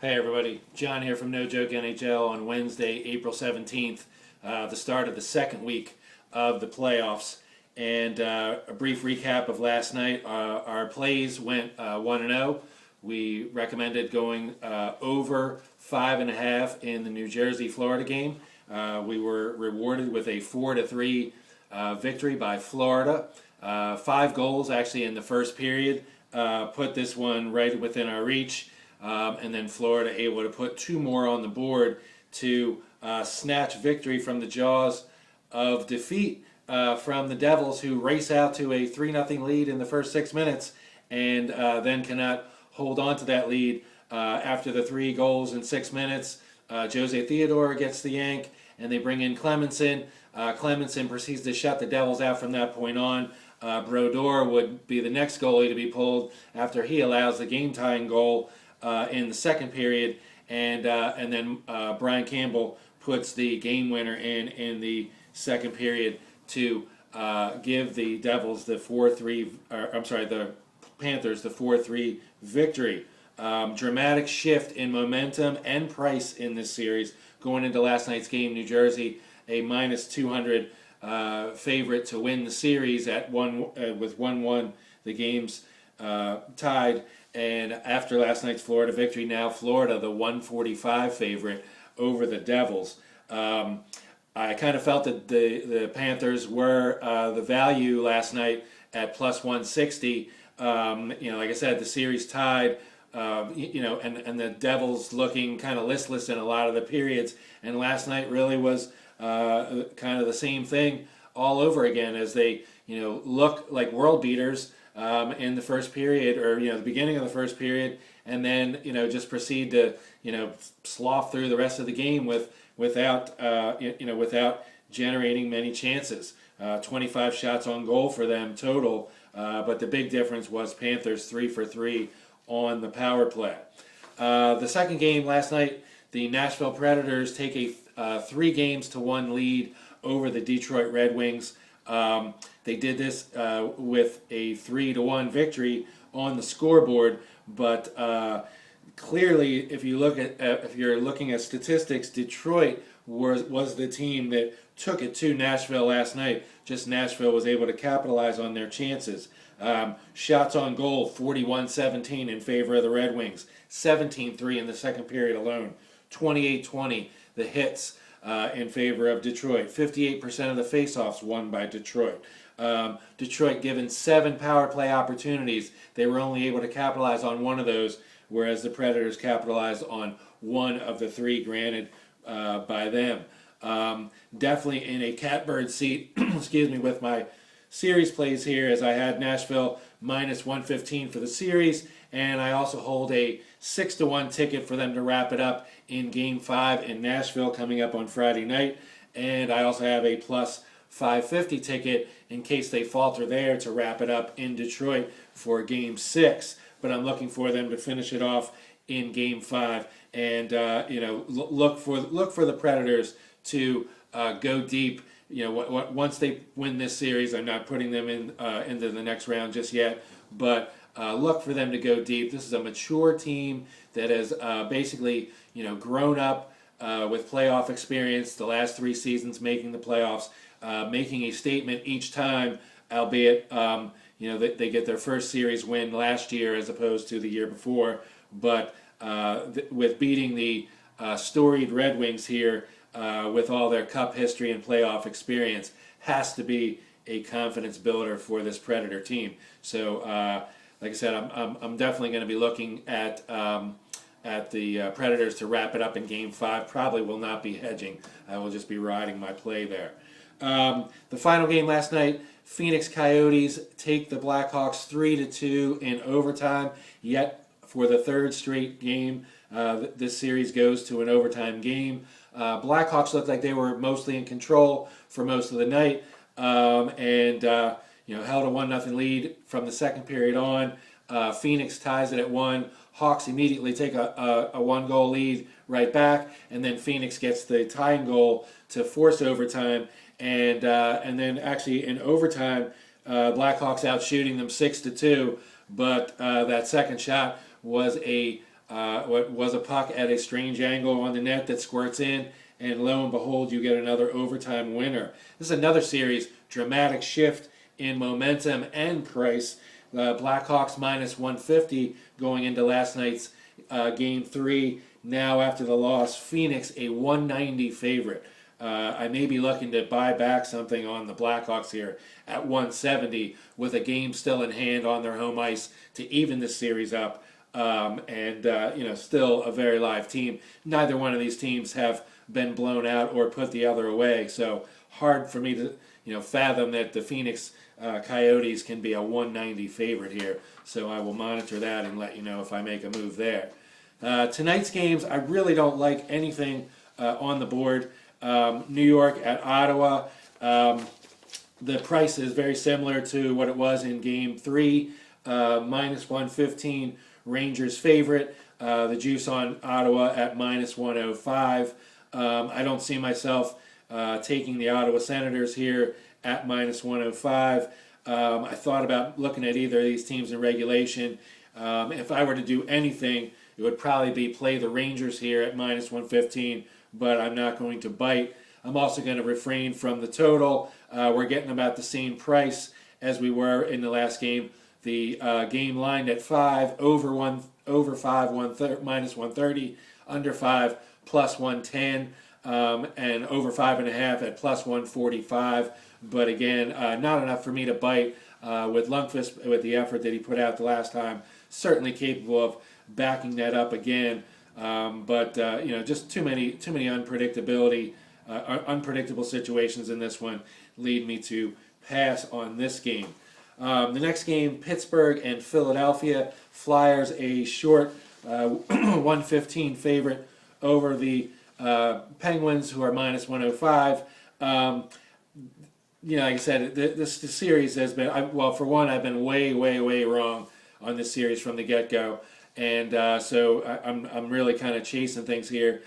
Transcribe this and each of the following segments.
Hey everybody, John here from No Joke NHL on Wednesday, April 17th, the start of the second week of the playoffs. And a brief recap of last night. Our plays went 1-0. We recommended going over 5.5 in the New Jersey-Florida game. We were rewarded with a 4-3 victory by Florida. 5 goals actually in the first period put this one right within our reach. And then Florida able to put 2 more on the board to snatch victory from the jaws of defeat from the Devils, who race out to a 3-0 lead in the first 6 minutes and then cannot hold on to that lead after the 3 goals in 6 minutes. Jose Theodore gets the yank, and they bring in Clemenson. Clemenson proceeds to shut the Devils out from that point on. Brodeur would be the next goalie to be pulled after he allows the game-tying goal in the second period, and then Brian Campbell puts the game winner in the second period to give the Devils the 4-3. The Panthers the 4-3 victory. Dramatic shift in momentum and price in this series going into last night's game. New Jersey a -200 favorite to win the series at with 1-1. The game's tied. And after last night's Florida victory, now Florida the 145 favorite over the Devils. I kind of felt that the Panthers were the value last night at plus 160. Like I said, the series tied. And the Devils looking kind of listless in a lot of the periods. And last night really was kind of the same thing all over again, as they look like world beaters in the first period, or the beginning of the first period, and then just proceed to slough through the rest of the game without generating many chances. 25 shots on goal for them total, but the big difference was Panthers 3 for 3 on the power play. The second game last night, the Nashville Predators take a 3-1 lead over the Detroit Red Wings. They did this with a 3-1 victory on the scoreboard, but clearly, if you're looking at statistics, Detroit was the team that took it to Nashville last night. Just Nashville was able to capitalize on their chances. Shots on goal, 41-17 in favor of the Red Wings, 17-3 in the second period alone, 28-20 the hits in favor of Detroit. 58% of the faceoffs won by Detroit. Detroit given 7 power play opportunities. They were only able to capitalize on 1 of those, whereas the Predators capitalized on 1 of the 3 granted by them. Definitely in a catbird seat, excuse me, with my series plays here, as I had Nashville -115 for the series, and I also hold a 6-1 ticket for them to wrap it up in Game 5 in Nashville coming up on Friday night, and I also have a plus 550 ticket in case they falter there to wrap it up in Detroit for Game 6. But I'm looking for them to finish it off in Game 5, and look for the Predators to go deep. Once they win this series, I'm not putting them into the next round just yet, but look for them to go deep. This is a mature team that has basically grown up with playoff experience. The last 3 seasons making the playoffs, making a statement each time, albeit they get their first series win last year as opposed to the year before. But with beating the storied Red Wings here, with all their cup history and playoff experience, has to be a confidence builder for this Predator team. So, like I said, I'm definitely going to be looking at the Predators to wrap it up in Game 5. Probably will not be hedging. I will just be riding my play there. The final game last night, Phoenix Coyotes take the Blackhawks 3-2 in overtime. Yet, for the 3rd straight game, this series goes to an overtime game. Blackhawks looked like they were mostly in control for most of the night, and held a 1-0 lead from the second period on. Phoenix ties it at 1. Hawks immediately take a 1-goal lead right back, and then Phoenix gets the tying goal to force overtime, and then actually in overtime, Blackhawks out shooting them 6-2, but that second shot was a what was a puck at a strange angle on the net that squirts in, and lo and behold, you get another overtime winner. This is another series, dramatic shift in momentum and price. The Blackhawks minus 150 going into last night's Game 3. Now after the loss, Phoenix a 190 favorite. I may be looking to buy back something on the Blackhawks here at 170 with a game still in hand on their home ice to even this series up. Still a very live team. Neither one of these teams have been blown out or put the other away. So hard for me to fathom that the Phoenix Coyotes can be a 190 favorite here. So I will monitor that and let you know if I make a move there. Tonight's games, I really don't like anything on the board. New York at Ottawa. The price is very similar to what it was in Game 3. Minus 115, Rangers favorite. The juice on Ottawa at minus 105. I don't see myself taking the Ottawa Senators here at minus 105. I thought about looking at either of these teams in regulation. If I were to do anything, it would probably be play the Rangers here at minus 115, but I'm not going to bite. I'm also going to refrain from the total. We're getting about the same price as we were in the last game. The game lined at 5, over 5, minus 130, under 5, plus 110, and over 5.5 at plus 145. But again, not enough for me to bite with Lundqvist with the effort that he put out the last time. Certainly capable of backing that up again. Just too many unpredictable situations in this one lead me to pass on this game. The next game, Pittsburgh and Philadelphia. Flyers a short 115 favorite over the Penguins, who are minus 105. Like I said, this series has been, for one, I've been way, way, way wrong on this series from the get-go. And so I'm really kind of chasing things here.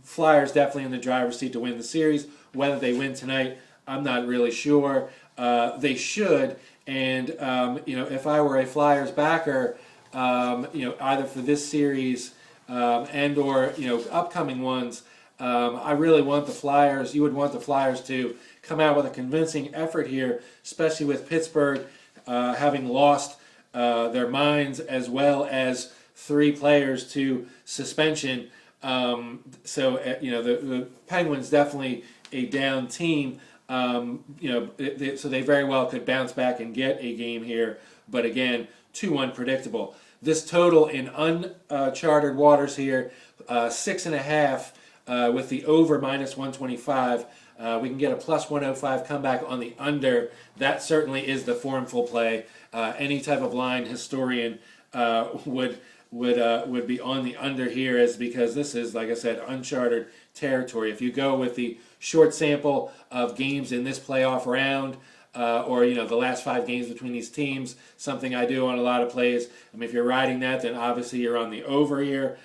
Flyers definitely in the driver's seat to win the series. Whether they win tonight, I'm not really sure. They should. And, if I were a Flyers backer, either for this series and or, upcoming ones, I really want the Flyers. You would want the Flyers to come out with a convincing effort here, especially with Pittsburgh having lost their minds as well as 3 players to suspension. The Penguins definitely a down team. So they very well could bounce back and get a game here. But again, too unpredictable. This total in uncharted waters here, 6.5 with the over minus 125. We can get a plus 105 comeback on the under. That certainly is the formful play. Any type of line historian would be on the under here, because this is, like I said, uncharted territory. If you go with the short sample of games in this playoff round, or the last 5 games between these teams, something I do on a lot of plays. If you're riding that, then obviously you're on the over here.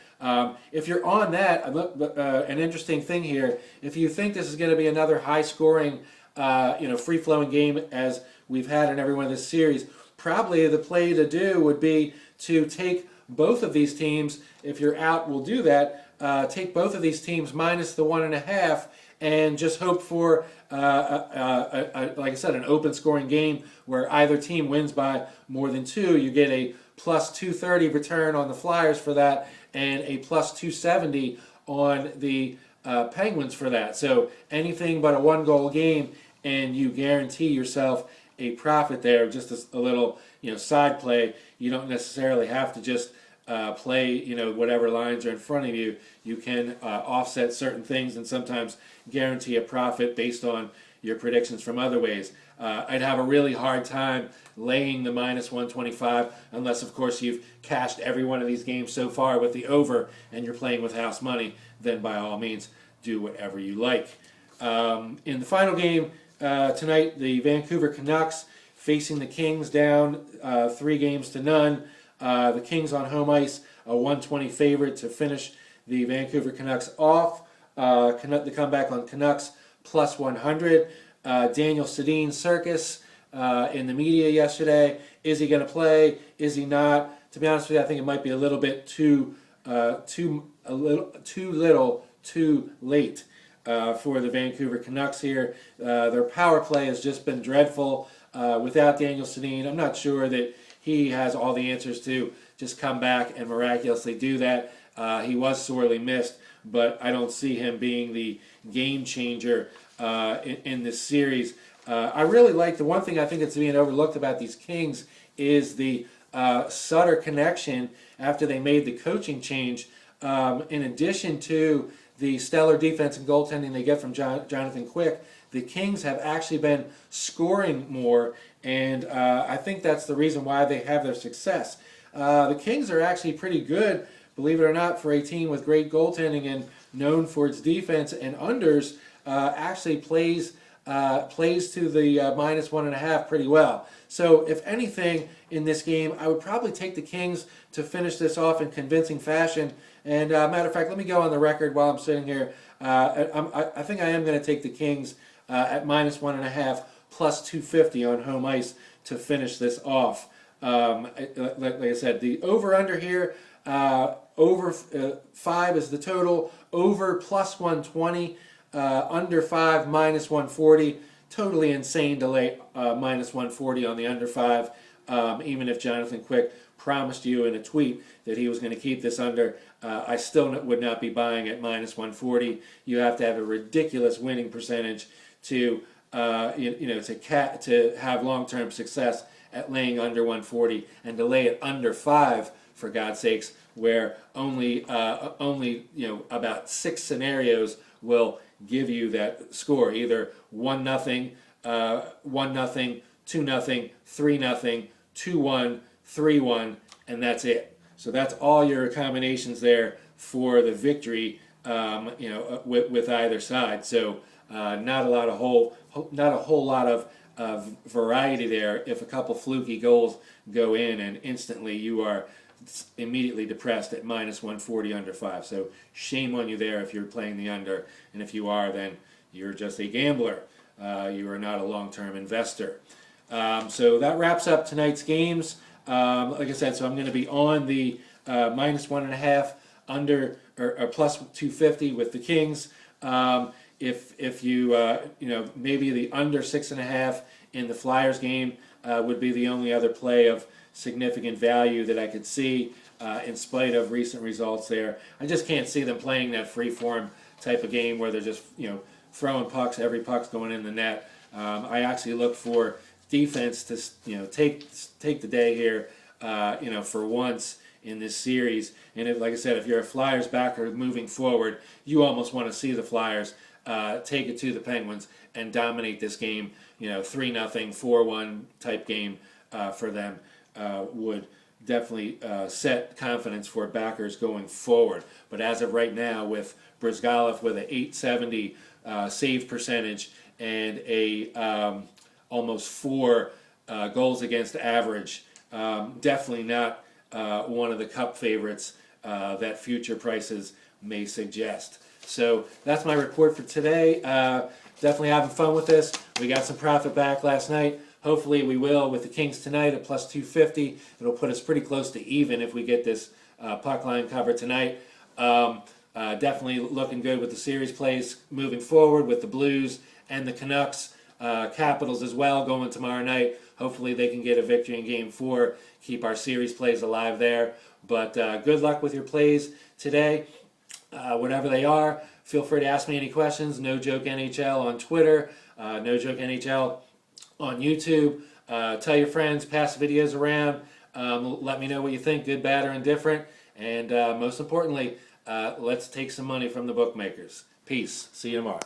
If you're on that, an interesting thing here, if you think this is going to be another high-scoring, free-flowing game as we've had in every one of this series, probably the play to do would be to take both of these teams. If you're out, we'll do that. Take both of these teams minus the 1.5 and just hope for, like I said, an open-scoring game where either team wins by more than 2. You get a plus 230 return on the Flyers for that, and a plus 270 on the Penguins for that. So anything but a 1-goal game, and you guarantee yourself a profit there. Just a little, side play. You don't necessarily have to just play, whatever lines are in front of you. You can offset certain things and sometimes guarantee a profit based on your predictions from other ways. I'd have a really hard time laying the minus 125 unless, of course, you've cashed every one of these games so far with the over and you're playing with house money. Then, by all means, do whatever you like. In the final game tonight, the Vancouver Canucks facing the Kings down 3-0. The Kings on home ice, a 120 favorite to finish the Vancouver Canucks off. The comeback on Canucks, plus 100. Daniel Sedin circus in the media yesterday. Is he going to play? Is he not? to be honest with you, I think it might be a little bit too little, too late for the Vancouver Canucks here. Their power play has just been dreadful without Daniel Sedin. I'm not sure that he has all the answers to just come back and miraculously do that. He was sorely missed, but I don't see him being the game changer in this series. I really like the one thing I think that's being overlooked about these Kings is the Sutter connection after they made the coaching change. In addition to the stellar defense and goaltending they get from Jonathan Quick, the Kings have actually been scoring more, and I think that's the reason why they have their success. The Kings are actually pretty good, believe it or not, for a team with great goaltending and known for its defense, and unders actually plays to the -1.5 pretty well. So if anything in this game, I would probably take the Kings to finish this off in convincing fashion. And matter of fact, let me go on the record while I'm sitting here. I think I am going to take the Kings at -1.5 plus 250 on home ice to finish this off. Like I said, the over-under here, over 5 is the total, over plus 120, under 5 -140. Totally insane to lay -140 on the under 5, even if Jonathan Quick promised you in a tweet that he was going to keep this under. I still would not be buying at -140. You have to have a ridiculous winning percentage to to have long-term success at laying under 140, and to lay it under 5, for God's sakes, where only about 6 scenarios will give you that score, either 1-0, 1-0, 2-0, 3-0, 2-1, 3-1, and that's it. So that's all your combinations there for the victory, with either side. So not a whole lot of variety there. If a couple fluky goals go in, and instantly you are immediately depressed at -140 under 5. So shame on you there if you're playing the under, and if you are, then you're just a gambler. You are not a long-term investor. So that wraps up tonight's games. Like I said, so I'm going to be on the -1.5 under or plus 250 with the Kings. If you maybe the under 6.5 in the Flyers game would be the only other play of significant value that I could see in spite of recent results there. I just can't see them playing that free-form type of game where they're just throwing pucks. Every puck's going in the net. I actually look for defense to take the day here for once in this series. And like I said, if you're a Flyers backer moving forward, you almost want to see the Flyers take it to the Penguins and dominate this game. 3-0, 4-1 type game for them would definitely set confidence for backers going forward. But as of right now, with Brizgalov with an .870 save percentage and a almost 4 goals against average, definitely not one of the cup favorites that future prices may suggest. So that's my report for today. Definitely having fun with this. We got some profit back last night. Hopefully we will with the Kings tonight at plus 250. It'll put us pretty close to even if we get this puck line covered tonight. Definitely looking good with the series plays moving forward with the Blues and the Canucks. Capitals as well going tomorrow night. Hopefully they can get a victory in Game 4. Keep our series plays alive there. But good luck with your plays today. Whatever they are, feel free to ask me any questions. No Joke NHL on Twitter. No Joke NHL on YouTube. Tell your friends, pass videos around. Let me know what you think, good, bad, or indifferent. And most importantly, let's take some money from the bookmakers. Peace. See you tomorrow.